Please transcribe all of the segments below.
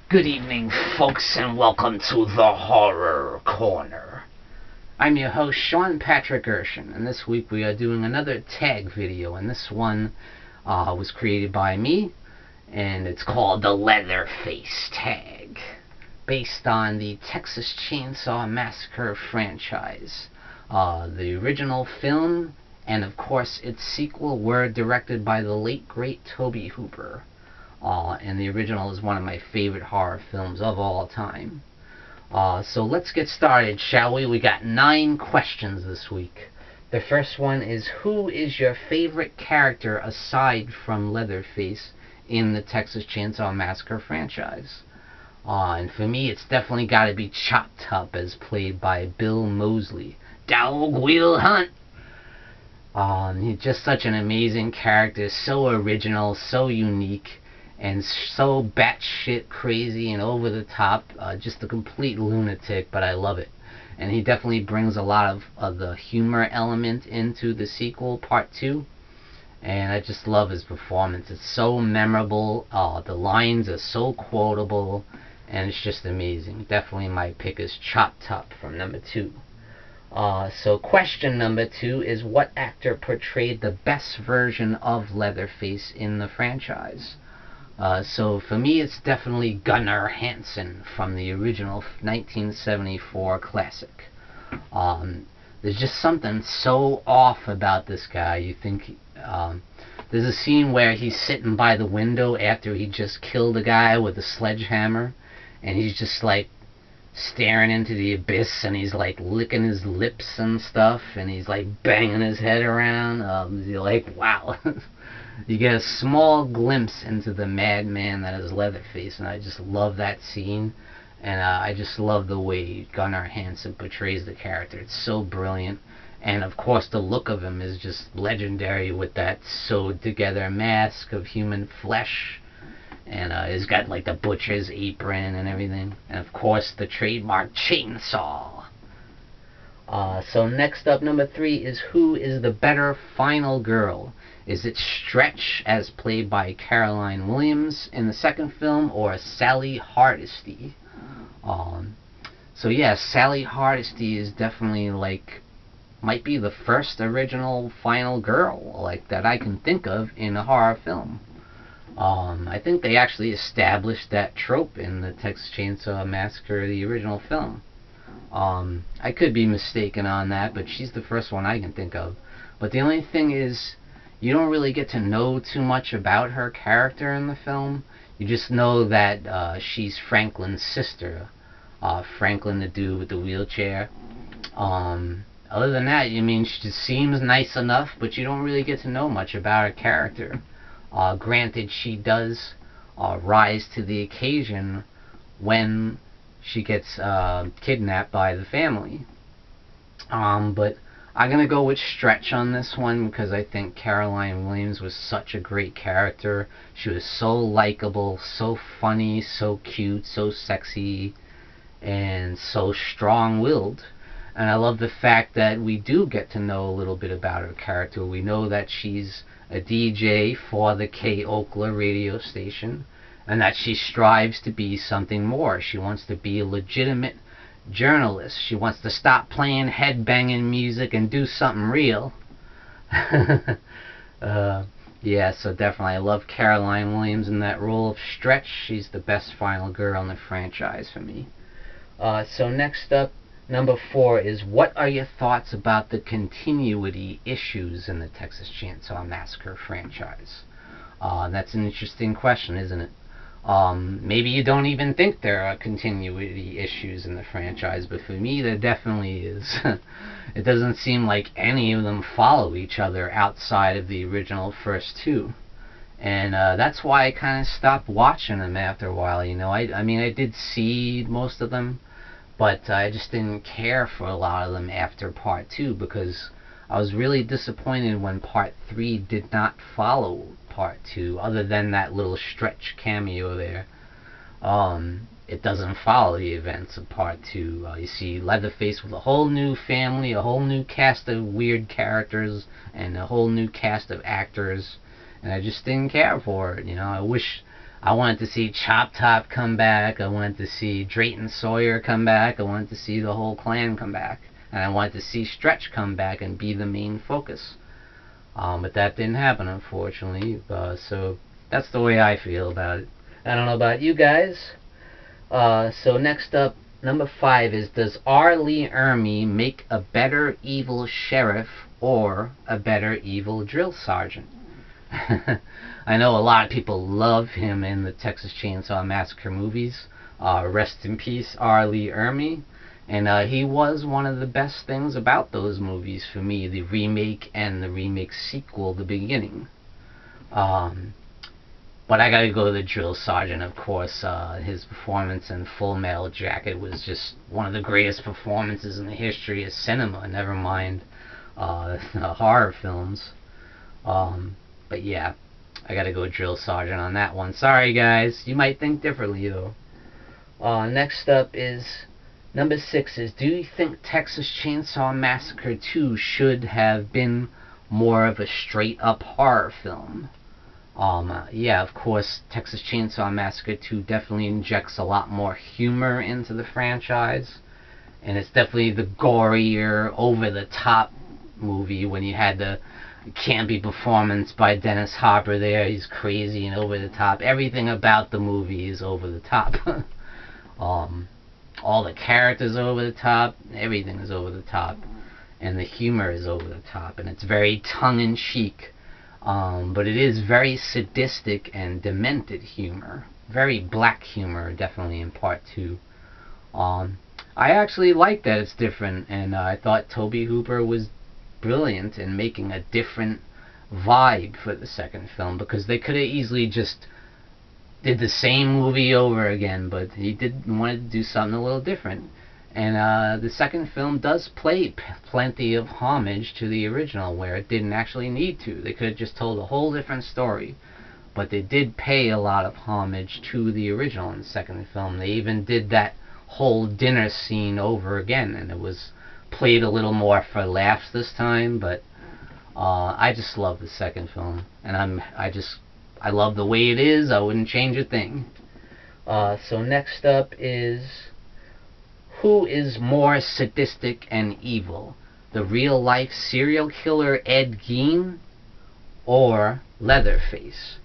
Good evening, folks, and welcome to the Horror Corner. I'm your host, Sean Patrick Erschen, and this week we are doing another tag video, and this one was created by me, and it's called the Leatherface Tag, based on the Texas Chainsaw Massacre franchise. The original film, and of course its sequel, were directed by the late, great Tobe Hooper. And the original is one of my favorite horror films of all time. So let's get started, shall we? We got 9 questions this week. The first one is, who is your favorite character aside from Leatherface in the Texas Chainsaw Massacre franchise? And for me, it's definitely got to be Chopped Up, as played by Bill Moseley. Dog will hunt! He's just such an amazing character, so original, so unique, and so batshit crazy and over the top, just a complete lunatic, but I love it. And he definitely brings a lot of the humor element into the sequel, part 2, and I just love his performance. It's so memorable, the lines are so quotable, and it's just amazing. Definitely my pick is Chopped Up from number 2. So question number 2 is, what actor portrayed the best version of Leatherface in the franchise? So for me, it's definitely Gunnar Hansen from the original 1974 classic. There's just something so off about this guy. You think, there's a scene where he's sitting by the window after he just killed a guy with a sledgehammer, and he's just like staring into the abyss, and he's like licking his lips and stuff, and he's like banging his head around. You're like, wow. You get a small glimpse into the madman that is Leatherface, and I just love that scene, and I just love the way Gunnar Hansen portrays the character. It's so brilliant, and of course the look of him is just legendary with that sewed together mask of human flesh, and he's got like the butcher's apron and everything, and of course the trademark chainsaw. So next up, number 3 is, who is the better final girl? Is it Stretch, as played by Caroline Williams in the second film, or Sally Hardesty? So yeah, Sally Hardesty is definitely might be the first original final girl that I can think of in a horror film. I think they actually established that trope in the Texas Chainsaw Massacre, the original film. I could be mistaken on that, but she's the first one I can think of. But the only thing is, you don't really get to know too much about her character in the film. You just know that she's Franklin's sister. Franklin, the dude with the wheelchair. Other than that, she just seems nice enough, but you don't really get to know much about her character. Granted, she does rise to the occasion when she gets kidnapped by the family. But I'm going to go with Stretch on this one, because I think Caroline Williams was such a great character. She was so likable, so funny, so cute, so sexy, and so strong-willed. And I love the fact that we do get to know a little bit about her character. We know that she's a DJ for the K Okla radio station, and that she strives to be something more. She wants to be a legitimate journalist. She wants to stop playing head-banging music and do something real. Yeah, so definitely I love Caroline Williams in that role of Stretch. She's the best final girl in the franchise for me. So next up, number 4 is, what are your thoughts about the continuity issues in the Texas Chainsaw Massacre franchise? That's an interesting question, isn't it? Maybe you don't even think there are continuity issues in the franchise, but for me there definitely is. It doesn't seem like any of them follow each other outside of the original first 2. And that's why I kind of stopped watching them after a while, I did see most of them, but I just didn't care for a lot of them after part 2, because I was really disappointed when part 3 did not follow part 2, other than that little Stretch cameo there. It doesn't follow the events of part 2. You see Leatherface with a whole new family, a whole new cast of weird characters, and a whole new cast of actors, and I just didn't care for it. I wish I wanted to see Chop Top come back. I wanted to see Drayton Sawyer come back. I wanted to see the whole clan come back. And I wanted to see Stretch come back and be the main focus. But that didn't happen, unfortunately. So that's the way I feel about it. I don't know about you guys. So next up, number 5 is, does R. Lee Ermey make a better evil sheriff or a better evil drill sergeant? I know a lot of people love him in the Texas Chainsaw Massacre movies. Rest in peace, R. Lee Ermey. And he was one of the best things about those movies for me, the remake and the remake sequel, The Beginning. But I gotta go to the drill sergeant, of course. His performance in Full Metal Jacket was just one of the greatest performances in the history of cinema, never mind horror films. But yeah, I gotta go drill sergeant on that one. Sorry guys, you might think differently though. Next up is number 6 is, do you think Texas Chainsaw Massacre 2 should have been more of a straight up horror film? Yeah, of course, Texas Chainsaw Massacre 2 definitely injects a lot more humor into the franchise. And it's definitely the gorier, over-the-top movie when you had the campy performance by Dennis Hopper there. He's crazy and over-the-top. Everything about the movie is over-the-top. All the characters are over-the-top. Everything is over-the-top. And the humor is over-the-top. And it's very tongue-in-cheek. But it is very sadistic and demented humor. Very black humor, definitely, in part 2. I actually like that it's different, and I thought Tobe Hooper was brilliant in making a different vibe for the second film, because they could have easily just did the same movie over again, but he wanted to do something a little different. And the second film does play plenty of homage to the original, where it didn't actually need to. They could have just told a whole different story, but they did pay a lot of homage to the original in the second film. They even did that whole dinner scene over again, and it was played a little more for laughs this time. But I just love the second film, and I love the way it is. I wouldn't change a thing. So next up is, who is more sadistic and evil? The real-life serial killer Ed Gein or Leatherface?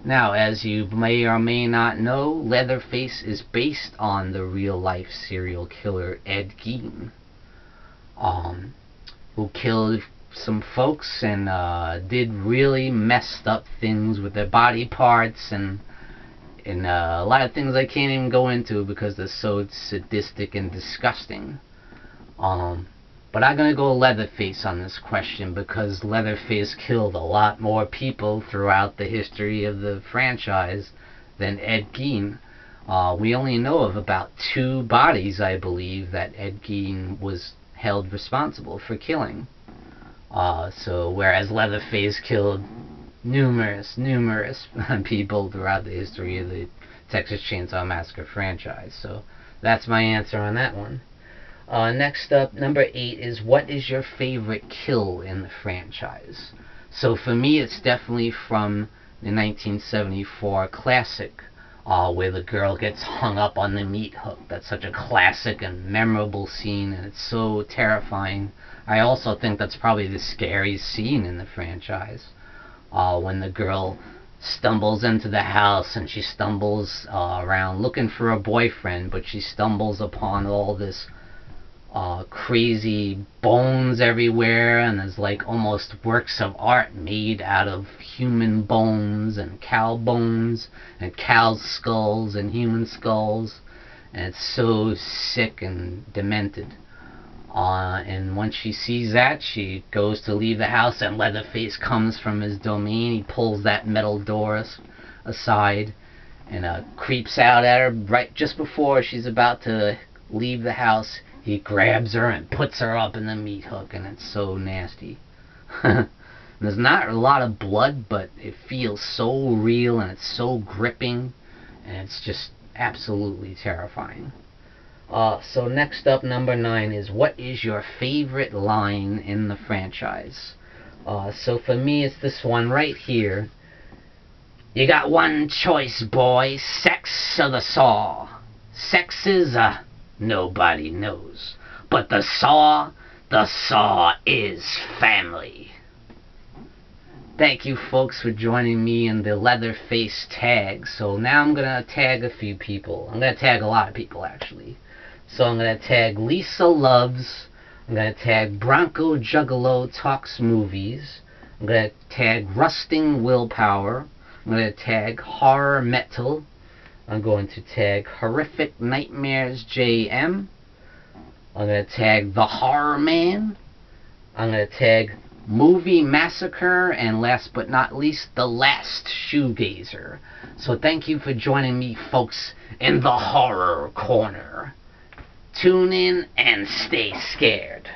Now, as you may or may not know, Leatherface is based on the real-life serial killer Ed Gein, who killed some folks and did really messed up things with their body parts, and a lot of things I can't even go into because they're so sadistic and disgusting. But I'm going to go Leatherface on this question, because Leatherface killed a lot more people throughout the history of the franchise than Ed Gein. We only know of about 2 bodies, I believe, that Ed Gein was held responsible for killing. So whereas Leatherface killed numerous people throughout the history of the Texas Chainsaw Massacre franchise. So that's my answer on that one. Next up, number 8 is, what is your favorite kill in the franchise? So for me, it's definitely from the 1974 classic, where the girl gets hung up on the meat hook. That's such a classic and memorable scene, and it's so terrifying. I also think that's probably the scariest scene in the franchise. When the girl stumbles into the house, and she stumbles around looking for a boyfriend, but she stumbles upon all this crazy bones everywhere, and there's like almost works of art made out of human bones and cow bones and cow skulls and human skulls, and it's so sick and demented. And once she sees that, she goes to leave the house, and Leatherface comes from his domain. He pulls that metal door aside and creeps out at her right just before she's about to leave the house. He grabs her and puts her up in the meat hook, and it's so nasty. There's not a lot of blood, but it feels so real, and it's so gripping, and it's just absolutely terrifying. So next up, number 9 is, what is your favorite line in the franchise? So for me, it's this one right here. You got one choice, boy. Sex or the saw? Sex is, nobody knows. But the saw is family. Thank you, folks, for joining me in the Leatherface Tag. So now I'm going to tag a few people. I'm going to tag a lot of people, actually. So I'm going to tag Lisa Loves. I'm going to tag BRONCOJUGGALOTALKSMOVIES. I'm going to tag Rusting Willpower. I'm going to tag HorrorMetal. I'm going to tag Horrific Nightmares JM. I'm going to tag TheHORRORman. I'm going to tag Movie Massacre. And last but not least, the Last Shoegazer. So thank you for joining me, folks, in the Horror Corner. Tune in and stay scared.